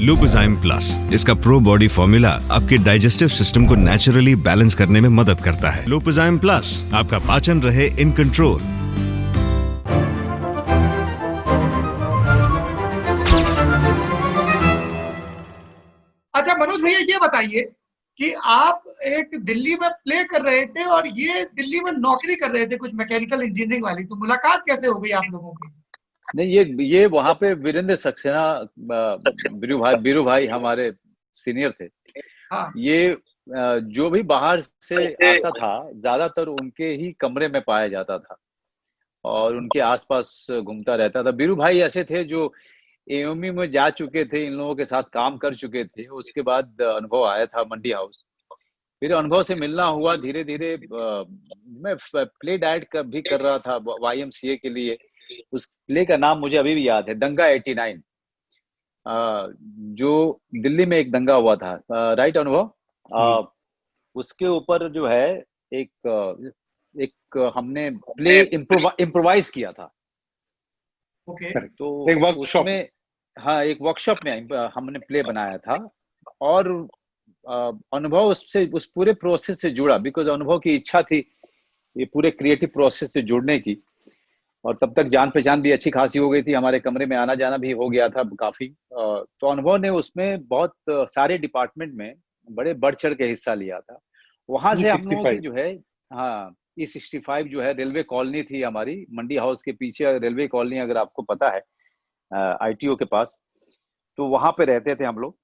लुपिजाइम plus, इसका pro body formula आपके digestive system को नेचुरली बैलेंस करने में मदद करता है। लुपिजाइम प्लस, आपका पाचन रहे इन कंट्रोल। अच्छा मनोज भैया, ये बताइए कि आप एक दिल्ली में प्ले कर रहे थे और ये दिल्ली में नौकरी कर रहे थे कुछ मैकेनिकल इंजीनियरिंग वाली, तो मुलाकात कैसे हो गई आप लोगों की? नहीं, ये वहां पे वीरेंद्र सक्सेना, बीरू भाई हमारे सीनियर थे। हाँ। ये जो भी बाहर से आता था ज्यादातर उनके ही कमरे में पाया जाता था और उनके आसपास घूमता रहता था। बीरू भाई ऐसे थे जो एओमी में जा चुके थे, इन लोगों के साथ काम कर चुके थे। उसके बाद अनुभव आया था मंडी हाउस, फिर अनुभव से मिलना हुआ धीरे धीरे। मैं प्ले डाइट भी कर रहा था YMCA के लिए। उस प्ले का नाम मुझे अभी भी याद है, दंगा 89, जो दिल्ली में एक दंगा हुआ था, राइट अनुभव? उसके ऊपर जो है एक हमने प्ले इम्प्रोवाइज किया था। तो एक वर्कशॉप में, हाँ, एक वर्कशॉप में हमने प्ले बनाया था और अनुभव उससे उस पूरे प्रोसेस से जुड़ा, बिकॉज अनुभव की इच्छा थी ये पूरे क्रिएटिव प्रोसेस से जुड़ने की। और तब तक जान पहचान भी अच्छी खासी हो गई थी, हमारे कमरे में आना जाना भी हो गया था काफी। तो अनुभव ने उसमें बहुत सारे डिपार्टमेंट में बड़े बढ़ चढ़ के हिस्सा लिया था। वहां से हम लोगों की जो है, हाँ, E65 जो है रेलवे कॉलोनी थी हमारी, मंडी हाउस के पीछे रेलवे कॉलोनी, अगर आपको पता है, ITO के पास। तो वहां पे रहते थे हम लोग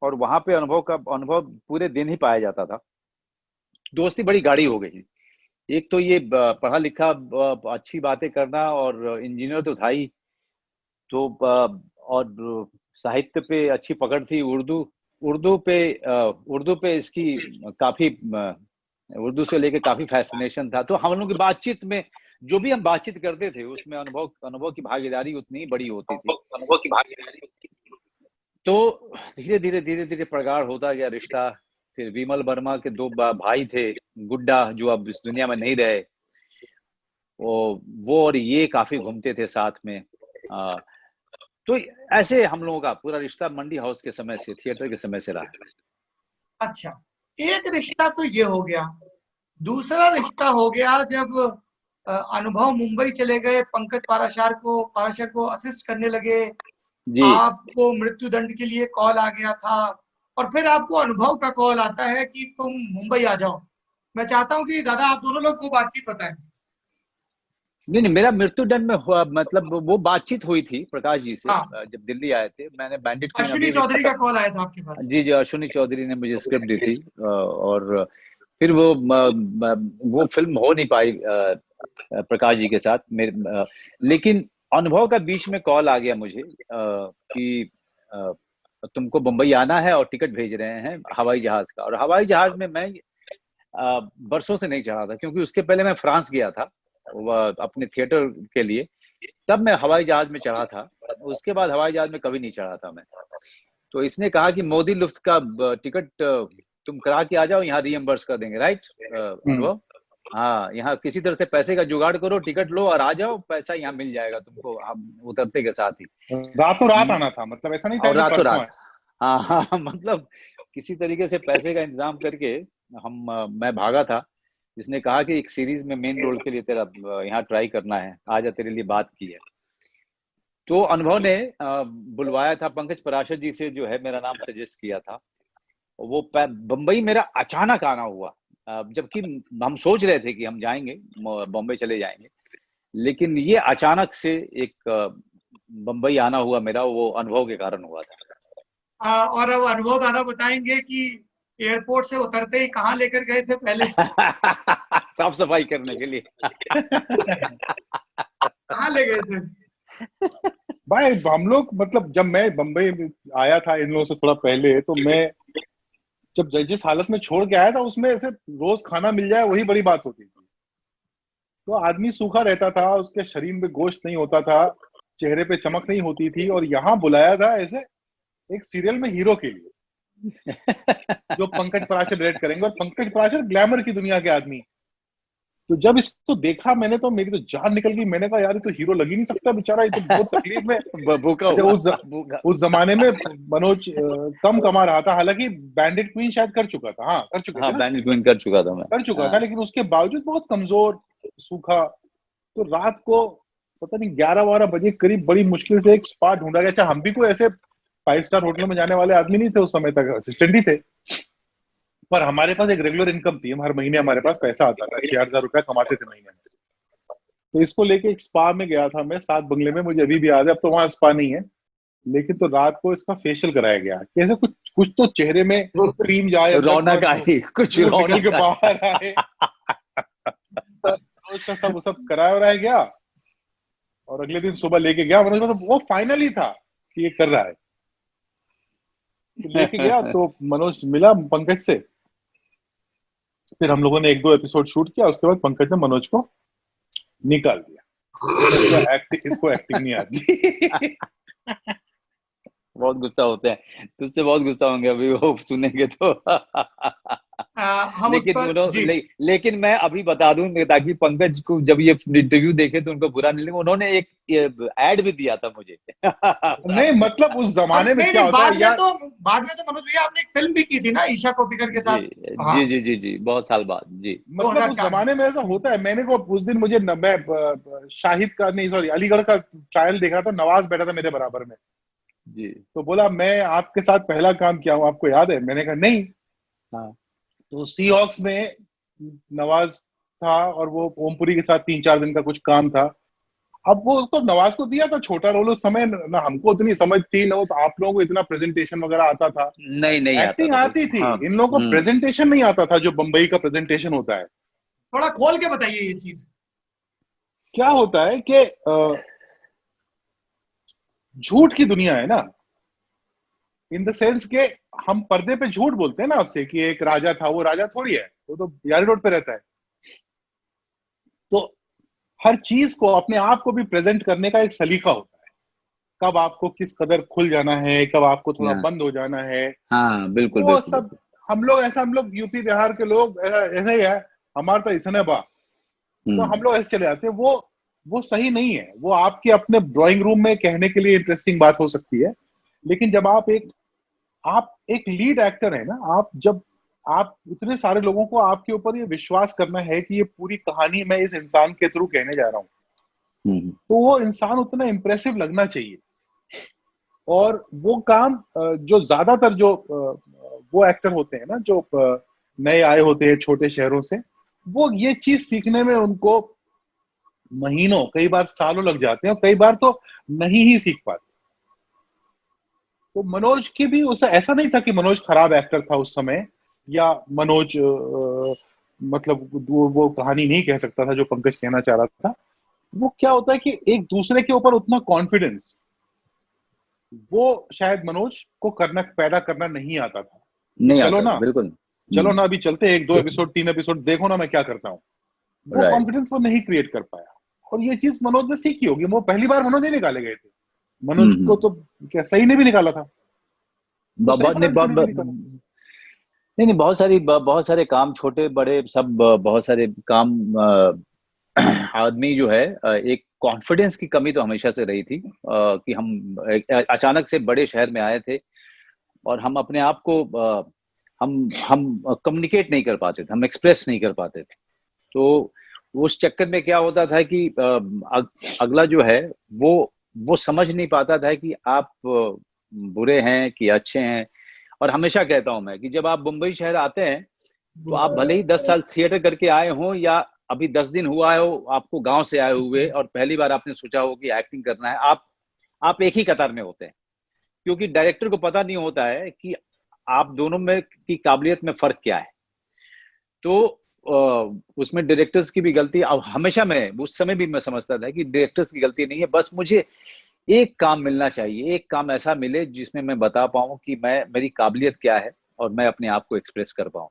और वहां पे अनुभव पूरे दिन ही पाया जाता था। दोस्ती बड़ी गाढ़ी हो गई। एक तो ये पढ़ा लिखा, अच्छी बातें करना, और इंजीनियर तो था ही, तो और साहित्य पे अच्छी पकड़ थी। उर्दू पे इसकी काफी, उर्दू से लेके काफी फैसिनेशन था। तो हम लोगों की बातचीत में जो भी हम बातचीत करते थे उसमें अनुभव की भागीदारी उतनी बड़ी होती थी। तो धीरे धीरे प्रगाढ़ होता गया रिश्ता। फिर विमल वर्मा के दो भाई थे, गुड्डा, जो अब इस दुनिया में नहीं रहे, वो और ये काफी घूमते थे साथ में। तो ऐसे हम लोगों का पूरा रिश्ता मंडी हाउस के समय से, थिएटर के समय से रहा। अच्छा, एक रिश्ता तो ये हो गया। दूसरा रिश्ता हो गया जब अनुभव मुंबई चले गए, पंकज पाराशर को असिस्ट करने लगे। आपको मृत्यु दंड के लिए कॉल आ गया था और फिर आपको अनुभव का कॉल आता है कि तुम मुंबई आ जाओ। मैं चाहता हूं कि दादा आप दोनों लोग को बातचीत बताएं। नहीं, मेरा मृत्यु दंड में हुआ, मतलब वो बातचीत हुई थी प्रकाश जी से। हाँ। जब दिल्ली आए थे, मैंने बैंडिट क्वीन अश्विनी चौधरी का कॉल आया था आपके पास? जी, अश्विनी चौधरी ने मुझे स्क्रिप्ट दी थी और फिर वो फिल्म हो नहीं पाई प्रकाश जी के साथ मेरे। लेकिन अनुभव का बीच में कॉल आ गया मुझे कि तुमको मुंबई आना है और टिकट भेज रहे हैं हवाई जहाज का। और हवाई जहाज में मैं बरसों से नहीं चढ़ा था, क्योंकि उसके पहले मैं फ्रांस गया था अपने थिएटर के लिए, तब मैं हवाई जहाज में चढ़ा था। उसके बाद हवाई जहाज में कभी नहीं चढ़ा था मैं। तो इसने कहा कि मोदी लुफ्त का टिकट तुम करा के आ जाओ, यहाँ रीएम्बर्स कर देंगे, राइट अनुभव? हाँ, यहाँ किसी तरह से पैसे का जुगाड़ करो, टिकट लो और आ जाओ, पैसा यहाँ मिल जाएगा तुमको हम उतरते के साथ ही। रातों रात आना था, मतलब ऐसा नहीं था रातों रात, हाँ, मतलब किसी तरीके से पैसे का इंतजाम करके मैं भागा था। इसने कहा कि एक सीरीज में मेन रोल के लिए तेरा यहाँ ट्राई करना है, आजा तेरे लिए बात की है। तो अनुभव ने बुलवाया था, पंकज पराशर जी से जो है मेरा नाम सजेस्ट किया था। वो बम्बई मेरा अचानक आना हुआ, जबकि हम सोच रहे थे कि हम जाएंगे, बॉम्बे चले जाएंगे, लेकिन ये अचानक से एक बम्बई आना हुआ मेरा, वो अनुभव के कारण हुआ था। और अब अनुभव दादा बताएंगे कि एयरपोर्ट से उतरते ही कहाँ लेकर गए थे पहले? साफ सफाई करने के लिए। कहाँ ले गए थे भाई हम लोग? मतलब जब मैं बम्बई आया था इन लोगों से थोड़ा पहले, तो मैं जब जिस हालत में छोड़ के आया था उसमें ऐसे रोज खाना मिल जाए वही बड़ी बात होती थी। तो आदमी सूखा रहता था, उसके शरीर में गोश्त नहीं होता था, चेहरे पे चमक नहीं होती थी, और यहाँ बुलाया था ऐसे एक सीरियल में हीरो के लिए जो पंकज पराशर डायरेक्ट करेंगे। और पंकज पराशर ग्लैमर की दुनिया के आदमी, तो जब इसको देखा मैंने तो मेरी तो जान निकल गई। मैंने कहा यार ये तो हीरो लग ही नहीं सकता बेचारा, ये तो बहुत तकलीफ में। भूखा अच्छा हुआ उस जमाने में मनोज कम कमा रहा था, हालांकि बैंडिट क्वीन शायद कर चुका था, हाँ कर चुके थे हाँ, ना, बैंडिट क्वीन कर चुका था मैं। कर चुका था, हाँ। लेकिन उसके बावजूद बहुत कमजोर, सूखा। तो रात को पता नहीं 11-12 बजे करीब बड़ी मुश्किल से एक स्पा ढूंढा गया। अच्छा हम भी कोई ऐसे 5 स्टार होटलों में जाने वाले आदमी नहीं थे उस समय तक, असिस्टेंट ही थे, पर हमारे पास एक रेगुलर इनकम थी, हर महीने हमारे पास पैसा आता था, 6,000 रुपया कमाते थे महीने में। तो इसको लेके एक स्पा में गया था मैं, सात बंगले में, मुझे अभी भी याद है। अब तो वहां स्पा नहीं है, लेकिन तो रात को इसका फेशियल कराया गया। कैसे कुछ कुछ तो चेहरे में क्रीम जाए अंदर, रौनक आई, कुछ वो निकल के रौनक आई। बाहर आए। तो उसका सब कराया वराया गया, और अगले दिन सुबह लेके गया मनोज, मतलब वो फाइनल ही था कि ये कर रहा है। तो लेके गया तो मनोज मिला पंकज से, फिर हम लोगों ने 1-2 एपिसोड शूट किया। उसके बाद पंकज ने मनोज को निकाल दिया, इसको एक्टिंग नहीं आती। बहुत गुस्सा होते हैं, तुझसे बहुत गुस्सा होंगे अभी वो सुनेंगे तो। हम उस पर लेकिन मैं अभी बता दूं ताकि पंकज को जब ये इंटरव्यू देखे तो उनको बुरा नहीं लगे, उन्होंने एक ऐड भी दिया था मुझे। नहीं मतलब उस जमाने में क्या होता है यार, बाद में तो मनोज भैया आपने एक फिल्म भी की थी ना ईशा कोप्पिकर के साथ। जी जी जी जी, बहुत साल बाद जी। मतलब उस जमाने में ऐसा होता है। मैंने को उस दिन मुझे मैं शाहिद का नहीं सॉरी अलीगढ़ का ट्रायल देख रहा था, नवाज बैठा था मेरे बराबर में जी, तो बोला मैं आपके साथ पहला काम किया हूँ, आपको याद है? मैंने कहा नहीं। हाँ। तो सी हॉक्स में नवाज था और वो ओमपुरी के साथ 3-4 दिन का कुछ काम था। अब वो उसको नवाज को दिया था छोटा रोल उस समय, ना हमको उतनी समझ थी ना, तो आप लोगों को इतना प्रेजेंटेशन वगैरह आता था, नहीं एक्टिंग आता आती थी। हाँ। इन लोगों को प्रेजेंटेशन नहीं आता था, जो बंबई का प्रेजेंटेशन होता है। थोड़ा खोल के बताइए ये चीज। क्या होता है कि झूठ की दुनिया है ना, इन द सेंस के हम पर्दे पे झूठ बोलते हैं ना आपसे कि एक राजा था, वो राजा थोड़ी है, वो तो यारी रोड पे रहता है। तो हर चीज को, अपने आप को भी प्रेजेंट करने का एक सलीका होता है, कब आपको किस कदर खुल जाना है, कब आपको थोड़ा बंद हो जाना है। हाँ बिल्कुल वो बिल्कुल, सब हम लोग यूपी बिहार के लोग ऐसा ही है, हमारा तो इसने बा, तो हम लोग ऐसे चले जाते हैं। वो सही नहीं है। वो आपके अपने ड्राइंग रूम में कहने के लिए इंटरेस्टिंग बात हो सकती है, लेकिन जब आप एक लीड एक्टर है ना, आप इतने सारे लोगों को आपके ऊपर ये विश्वास करना है कि ये पूरी कहानी मैं इस इंसान के थ्रू कहने जा रहा हूँ, तो वो इंसान उतना इंप्रेसिव लगना चाहिए। और वो काम जो ज्यादातर जो वो एक्टर होते हैं ना, जो नए आए होते हैं छोटे शहरों से, वो ये चीज सीखने में उनको महीनों, कई बार सालों लग जाते हैं, और कई बार तो नहीं ही सीख पाते। तो मनोज की भी उसे ऐसा नहीं था कि मनोज खराब एक्टर था उस समय, या मनोज मतलब वो कहानी नहीं कह सकता था जो पंकज कहना चाह रहा था। वो क्या होता है कि एक दूसरे के ऊपर उतना कॉन्फिडेंस, वो शायद मनोज को पैदा करना नहीं आता था। नहीं चलो आता, ना बिल्कुल चलो ना अभी चलते 1-2 एपिसोड 3 एपिसोड, देखो ना मैं क्या करता हूँ। वो कॉन्फिडेंस वो नहीं क्रिएट कर पाया, और ये चीज मनोज ने सीखी होगी। वो पहली बार मनोज ही निकाले गए थे, मनोज को तो क्या सही ने भी निकाला था। नहीं, बहुत सारे काम, छोटे बड़े सब, बहुत सारे काम। आदमी जो है, एक कॉन्फिडेंस की कमी तो हमेशा से रही थी, कि हम अचानक से बड़े शहर में आए थे और हम अपने आप को हम कम्युनिकेट नहीं कर पाते थे, हम एक्सप्रेस नहीं कर पाते थे। तो उस चक्कर में क्या होता था कि अगला जो है वो समझ नहीं पाता था कि आप बुरे हैं कि अच्छे हैं। और हमेशा कहता हूं मैं कि जब आप मुंबई शहर आते हैं तो आप भले ही 10 साल थिएटर करके आए हो, या अभी 10 दिन हुआ हो आपको गांव से आए हुए, और पहली बार आपने सोचा हो कि एक्टिंग करना है, आप एक ही कतार में होते हैं, क्योंकि डायरेक्टर को पता नहीं होता है कि आप दोनों में की काबिलियत में फर्क क्या है। तो उसमें डायरेक्टर्स की भी गलती, अब हमेशा मैं उस समय भी मैं समझता था कि डायरेक्टर्स की गलती नहीं है, बस मुझे एक काम मिलना चाहिए, एक काम ऐसा मिले जिसमें मैं बता पाऊं कि मेरी काबिलियत क्या है और मैं अपने आप को एक्सप्रेस कर पाऊं।